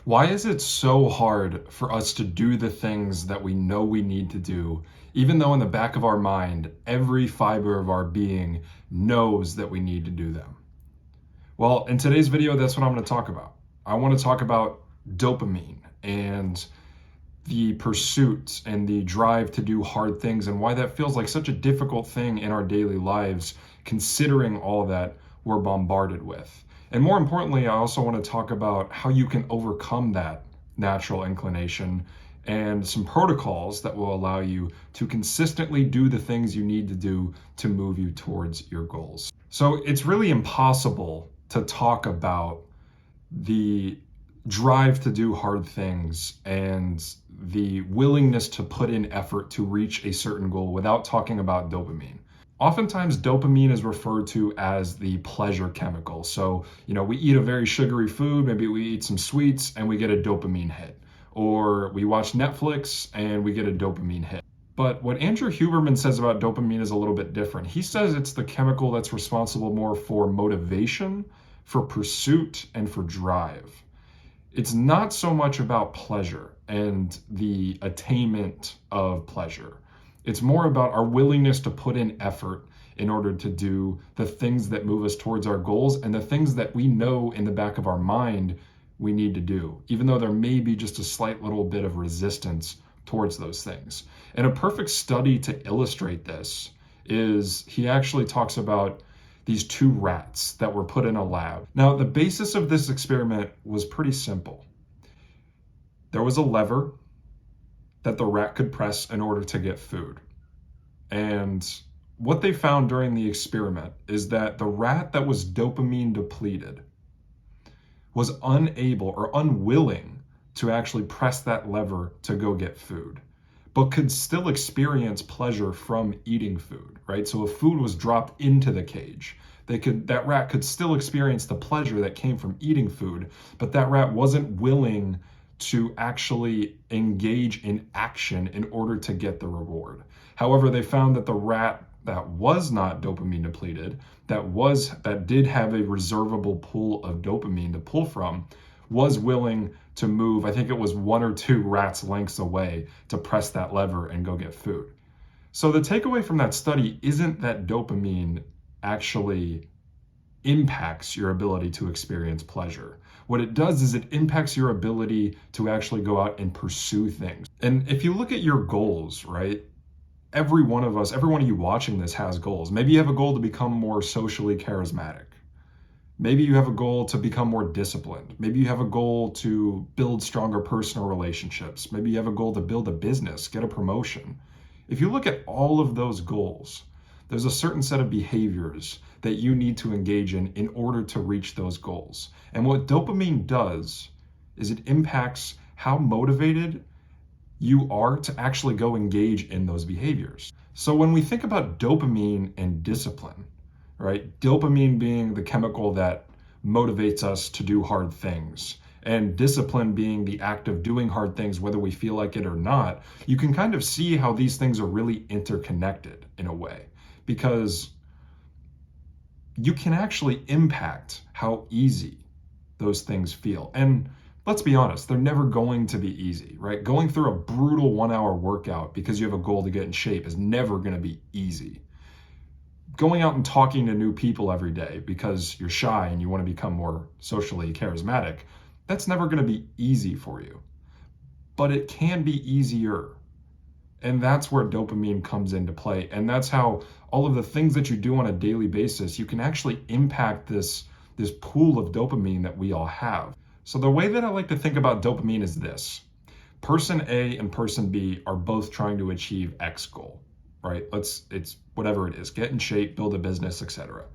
Why is it so hard for us to do the things that we know we need to do, even though in the back of our mind, every fiber of our being knows that we need to do them? Well, in today's video, that's what I'm going to talk about. I want to talk about dopamine and the pursuit and the drive to do hard things and why that feels like such a difficult thing in our daily lives, considering all that we're bombarded with. And more importantly, I also want to talk about how you can overcome that natural inclination and some protocols that will allow you to consistently do the things you need to do to move you towards your goals. So it's really impossible to talk about the drive to do hard things and the willingness to put in effort to reach a certain goal without talking about dopamine. Oftentimes, dopamine is referred to as the pleasure chemical. So, we eat a very sugary food, maybe we eat some sweets and we get a dopamine hit. Or we watch Netflix and we get a dopamine hit. But what Andrew Huberman says about dopamine is a little bit different. He says it's the chemical that's responsible more for motivation, for pursuit, and for drive. It's not so much about pleasure and the attainment of pleasure. It's more about our willingness to put in effort in order to do the things that move us towards our goals and the things that we know in the back of our mind we need to do, even though there may be just a slight little bit of resistance towards those things. And a perfect study to illustrate this is he actually talks about these two rats that were put in a lab. Now, the basis of this experiment was pretty simple. There was a lever that the rat could press in order to get food. And what they found during the experiment is that the rat that was dopamine depleted was unable or unwilling to actually press that lever to go get food, but could still experience pleasure from eating food, right? So if food was dropped into the cage, that rat could still experience the pleasure that came from eating food, but that rat wasn't willing to actually engage in action in order to get the reward. However, they found that the rat that was not dopamine depleted, that did have a reservable pool of dopamine to pull from, was willing to move, I think it was 1 or 2 rats lengths away, to press that lever and go get food. So the takeaway from that study isn't that dopamine actually impacts your ability to experience pleasure. What it does is it impacts your ability to actually go out and pursue things. And if you look at your goals, right? Every one of you watching this has goals. Maybe you have a goal to become more socially charismatic. Maybe you have a goal to become more disciplined. Maybe you have a goal to build stronger personal relationships. Maybe you have a goal to build a business, get a promotion. If you look at all of those goals, there's a certain set of behaviors that you need to engage in order to reach those goals. And what dopamine does is it impacts how motivated you are to actually go engage in those behaviors. So when we think about dopamine and discipline, right? Dopamine being the chemical that motivates us to do hard things, and discipline being the act of doing hard things, whether we feel like it or not, you can kind of see how these things are really interconnected in a way, because you can actually impact how easy those things feel. And let's be honest, they're never going to be easy, right? Going through a brutal 1-hour workout because you have a goal to get in shape is never going to be easy. Going out and talking to new people every day because you're shy and you want to become more socially charismatic, that's never going to be easy for you. But it can be easier. And that's where dopamine comes into play. And that's how all of the things that you do on a daily basis, you can actually impact this pool of dopamine that we all have. So the way that I like to think about dopamine is this. Person A and person B are both trying to achieve X goal, right? It's whatever it is, get in shape, build a business, etc.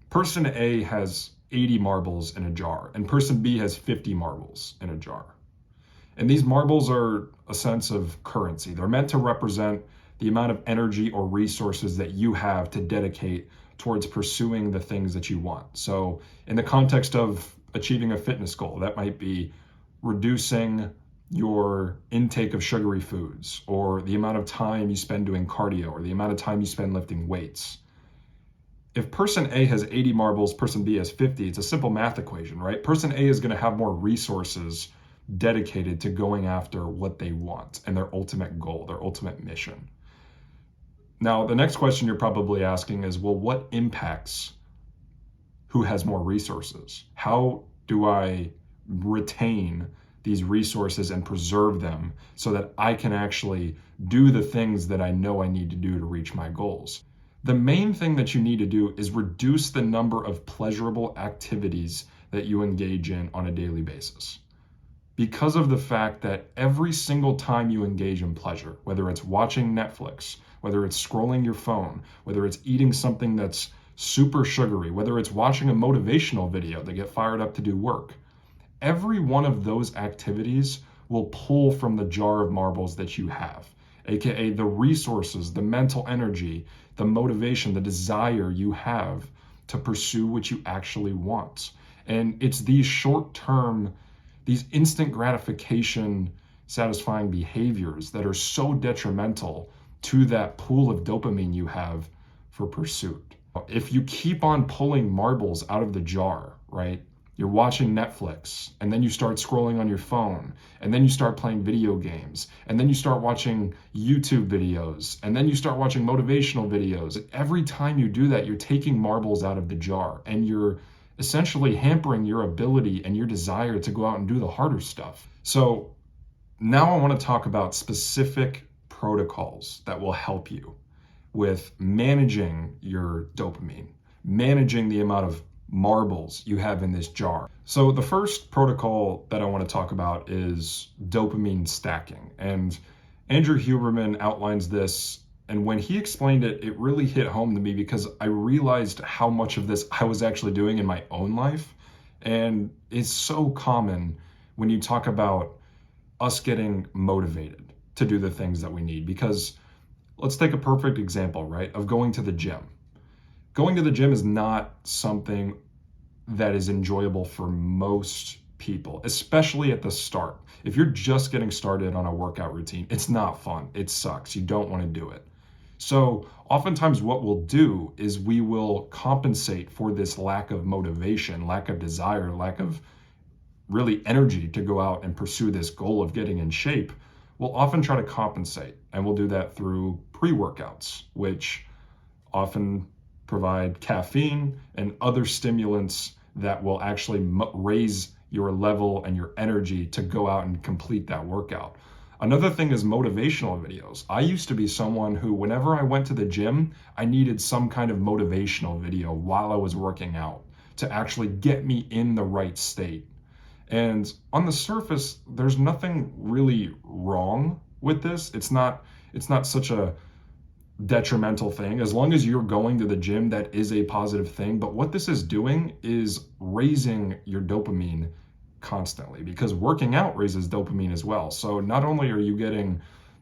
Person A has 80 marbles in a jar and person B has 50 marbles in a jar. And these marbles are a sense of currency. They're meant to represent the amount of energy or resources that you have to dedicate towards pursuing the things that you want. So in the context of achieving a fitness goal, that might be reducing your intake of sugary foods, or the amount of time you spend doing cardio, or the amount of time you spend lifting weights. If person A has 80 marbles, person B has 50, it's a simple math equation, right? Person A is going to have more resources dedicated to going after what they want and their ultimate goal, their ultimate mission. Now, the next question you're probably asking is, well, what impacts who has more resources? How do I retain these resources and preserve them so that I can actually do the things that I know I need to do to reach my goals? The main thing that you need to do is reduce the number of pleasurable activities that you engage in on a daily basis. Because of the fact that every single time you engage in pleasure, whether it's watching Netflix, whether it's scrolling your phone, whether it's eating something that's super sugary, whether it's watching a motivational video to get fired up to do work, every one of those activities will pull from the jar of marbles that you have, aka the resources, the mental energy, the motivation, the desire you have to pursue what you actually want. And it's these short-term, these instant gratification satisfying behaviors that are so detrimental to that pool of dopamine you have for pursuit. If you keep on pulling marbles out of the jar, right? You're watching Netflix, and then you start scrolling on your phone, and then you start playing video games, and then you start watching YouTube videos, and then you start watching motivational videos. Every time you do that, you're taking marbles out of the jar, and you're essentially hampering your ability and your desire to go out and do the harder stuff. So now I want to talk about specific protocols that will help you with managing your dopamine, managing the amount of marbles you have in this jar. So the first protocol that I want to talk about is dopamine stacking. And Andrew Huberman outlines this. And when he explained it, it really hit home to me because I realized how much of this I was actually doing in my own life. And it's so common when you talk about us getting motivated to do the things that we need. Because let's take a perfect example, right, of going to the gym. Going to the gym is not something that is enjoyable for most people, especially at the start. If you're just getting started on a workout routine, it's not fun. It sucks. You don't want to do it. So oftentimes what we'll do is we will compensate for this lack of motivation, lack of desire, lack of really energy to go out and pursue this goal of getting in shape. We'll often try to compensate, and we'll do that through pre-workouts, which often provide caffeine and other stimulants that will actually raise your level and your energy to go out and complete that workout. Another thing is motivational videos. I used to be someone who, whenever I went to the gym, I needed some kind of motivational video while I was working out to actually get me in the right state. And on the surface, there's nothing really wrong with this. It's not such a detrimental thing. As long as you're going to the gym, that is a positive thing. But what this is doing is raising your dopamine constantly, because working out raises dopamine as well. So not only are you getting,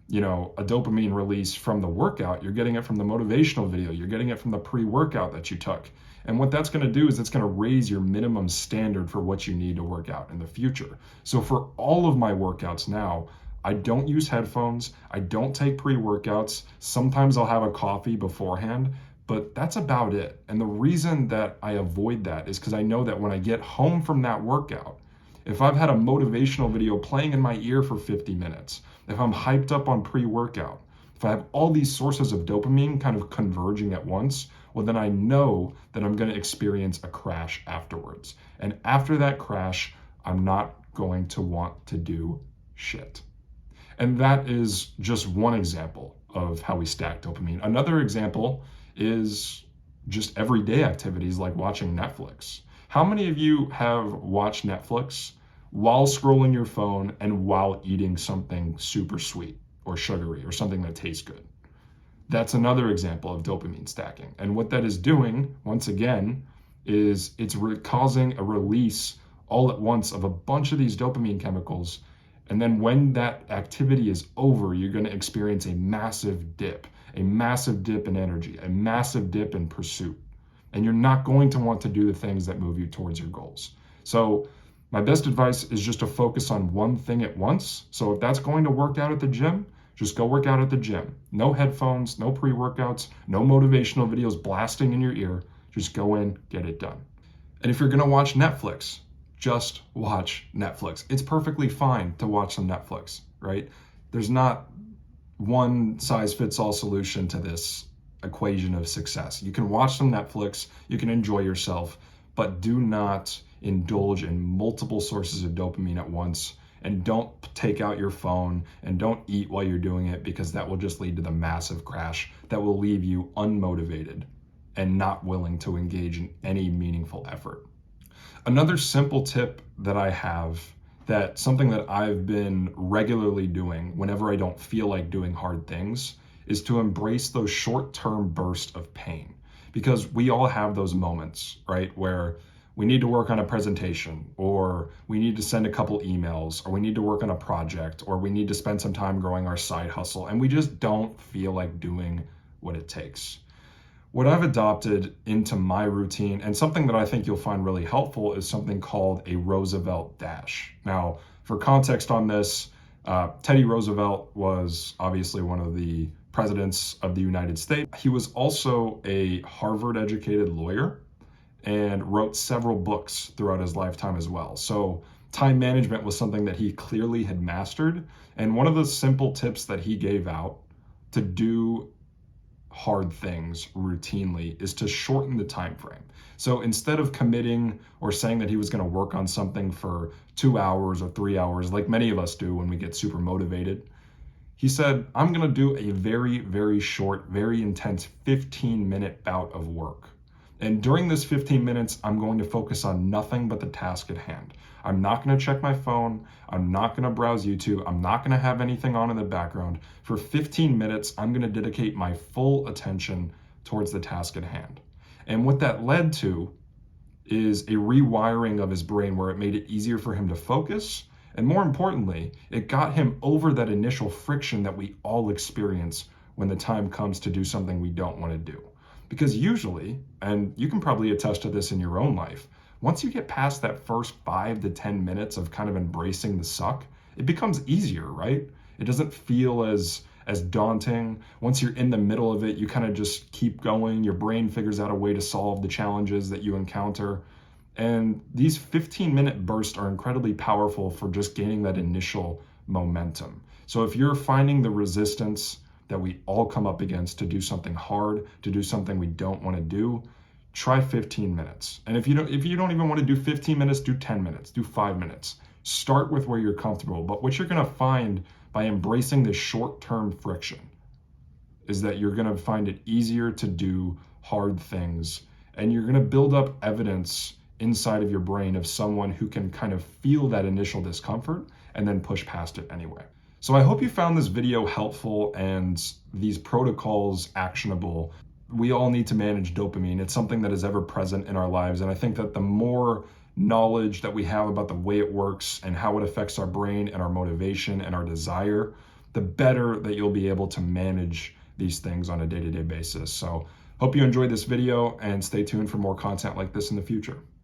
a dopamine release from the workout, you're getting it from the motivational video, you're getting it from the pre-workout that you took. And what that's going to do is it's going to raise your minimum standard for what you need to work out in the future. So for all of my workouts now, I don't use headphones. I don't take pre-workouts. Sometimes I'll have a coffee beforehand, but that's about it. And the reason that I avoid that is because I know that when I get home from that workout, if I've had a motivational video playing in my ear for 50 minutes, if I'm hyped up on pre-workout, if I have all these sources of dopamine kind of converging at once, well, then I know that I'm going to experience a crash afterwards. And after that crash, I'm not going to want to do shit. And that is just one example of how we stack dopamine. Another example is just everyday activities like watching Netflix. How many of you have watched Netflix while scrolling your phone and while eating something super sweet or sugary or something that tastes good? That's another example of dopamine stacking. And what that is doing, once again, is it's causing a release all at once of a bunch of these dopamine chemicals. And then when that activity is over, you're going to experience a massive dip in energy, a massive dip in pursuit. And you're not going to want to do the things that move you towards your goals. So my best advice is just to focus on one thing at once. So if that's going to work out at the gym, just go work out at the gym. No headphones, no pre-workouts, no motivational videos blasting in your ear. Just go in, get it done. And if you're gonna watch Netflix, just watch Netflix. It's perfectly fine to watch some Netflix, right? There's not one size fits all solution to this equation of success. You can watch some Netflix, you can enjoy yourself, but do not indulge in multiple sources of dopamine at once. And don't take out your phone and don't eat while you're doing it, because that will just lead to the massive crash that will leave you unmotivated and not willing to engage in any meaningful effort. Another simple tip that I have, that something that I've been regularly doing whenever I don't feel like doing hard things, is to embrace those short-term bursts of pain. Because we all have those moments, right, where we need to work on a presentation, or we need to send a couple emails, or we need to work on a project, or we need to spend some time growing our side hustle, and we just don't feel like doing what it takes. What I've adopted into my routine, and something that I think you'll find really helpful, is something called a Roosevelt Dash. Now, for context on this, Teddy Roosevelt was obviously one of the presidents of the United States. He was also a Harvard-educated lawyer and wrote several books throughout his lifetime as well. So time management was something that he clearly had mastered. And one of the simple tips that he gave out to do hard things routinely is to shorten the time frame. So instead of committing or saying that he was going to work on something for 2 hours or 3 hours, like many of us do when we get super motivated, he said, I'm going to do a very, very short, very intense 15-minute bout of work. And during this 15 minutes, I'm going to focus on nothing but the task at hand. I'm not going to check my phone. I'm not going to browse YouTube. I'm not going to have anything on in the background. For 15 minutes, I'm going to dedicate my full attention towards the task at hand. And what that led to is a rewiring of his brain, where it made it easier for him to focus. And more importantly, it got him over that initial friction that we all experience when the time comes to do something we don't want to do. Because usually, and you can probably attest to this in your own life, once you get past that first 5 to 10 minutes of kind of embracing the suck, it becomes easier, right? It doesn't feel as daunting. Once you're in the middle of it, you kind of just keep going. Your brain figures out a way to solve the challenges that you encounter. And these 15-minute bursts are incredibly powerful for just gaining that initial momentum. So if you're finding the resistance that we all come up against to do something hard, to do something we don't want to do, try 15 minutes. And if you don't even want to do 15 minutes, do 10 minutes, do 5 minutes. Start with where you're comfortable. But what you're going to find by embracing this short-term friction is that you're going to find it easier to do hard things, and you're going to build up evidence inside of your brain of someone who can kind of feel that initial discomfort and then push past it anyway. So I hope you found this video helpful and these protocols actionable. We all need to manage dopamine. It's something that is ever present in our lives. And I think that the more knowledge that we have about the way it works and how it affects our brain and our motivation and our desire, the better that you'll be able to manage these things on a day-to-day basis. So hope you enjoyed this video, and stay tuned for more content like this in the future.